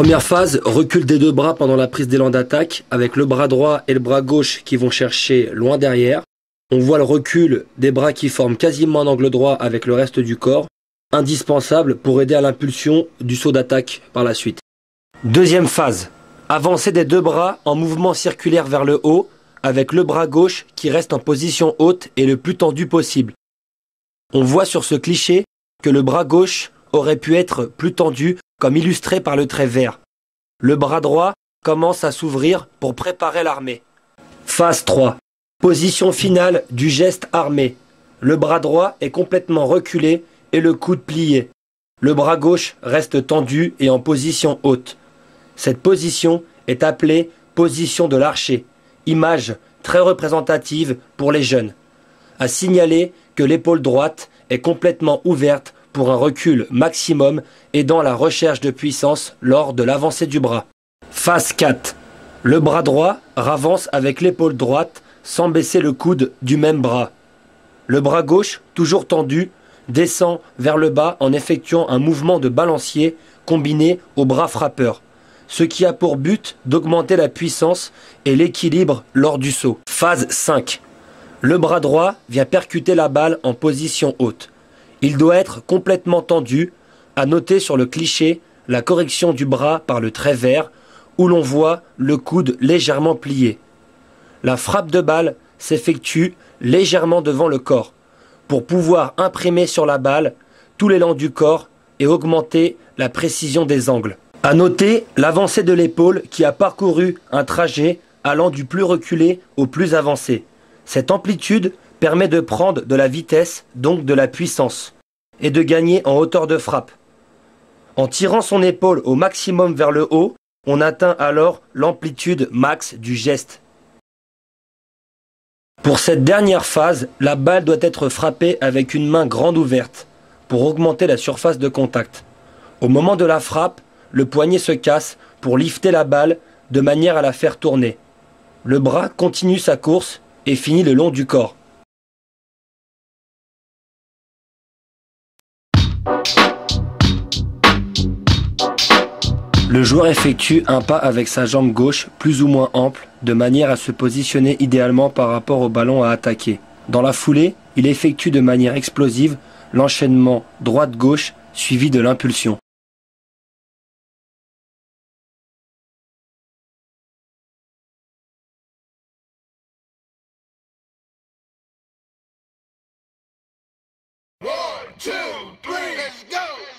Première phase, recul des deux bras pendant la prise d'élan d'attaque, avec le bras droit et le bras gauche qui vont chercher loin derrière. On voit le recul des bras qui forment quasiment un angle droit avec le reste du corps, indispensable pour aider à l'impulsion du saut d'attaque par la suite. Deuxième phase, avancée des deux bras en mouvement circulaire vers le haut, avec le bras gauche qui reste en position haute et le plus tendu possible. On voit sur ce cliché que le bras gauche aurait pu être plus tendu, comme illustré par le trait vert. Le bras droit commence à s'ouvrir pour préparer l'armée. Phase 3. Position finale du geste armé. Le bras droit est complètement reculé et le coude plié. Le bras gauche reste tendu et en position haute. Cette position est appelée position de l'archer, image très représentative pour les jeunes. À signaler que l'épaule droite est complètement ouverte pour un recul maximum aidant la recherche de puissance lors de l'avancée du bras. Phase 4. Le bras droit avance avec l'épaule droite sans baisser le coude du même bras. Le bras gauche, toujours tendu, descend vers le bas en effectuant un mouvement de balancier combiné au bras frappeur, ce qui a pour but d'augmenter la puissance et l'équilibre lors du saut. Phase 5. Le bras droit vient percuter la balle en position haute. Il doit être complètement tendu, à noter sur le cliché la correction du bras par le trait vert, où l'on voit le coude légèrement plié. La frappe de balle s'effectue légèrement devant le corps, pour pouvoir imprimer sur la balle tout l'élan du corps et augmenter la précision des angles. À noter l'avancée de l'épaule qui a parcouru un trajet allant du plus reculé au plus avancé. Cette amplitude permet de prendre de la vitesse, donc de la puissance, et de gagner en hauteur de frappe. En tirant son épaule au maximum vers le haut, on atteint alors l'amplitude max du geste. Pour cette dernière phase, la balle doit être frappée avec une main grande ouverte, pour augmenter la surface de contact. Au moment de la frappe, le poignet se casse pour lifter la balle de manière à la faire tourner. Le bras continue sa course et finit le long du corps. Le joueur effectue un pas avec sa jambe gauche plus ou moins ample, de manière à se positionner idéalement par rapport au ballon à attaquer. Dans la foulée, il effectue de manière explosive l'enchaînement droite-gauche suivi de l'impulsion. One, two, three, let's go!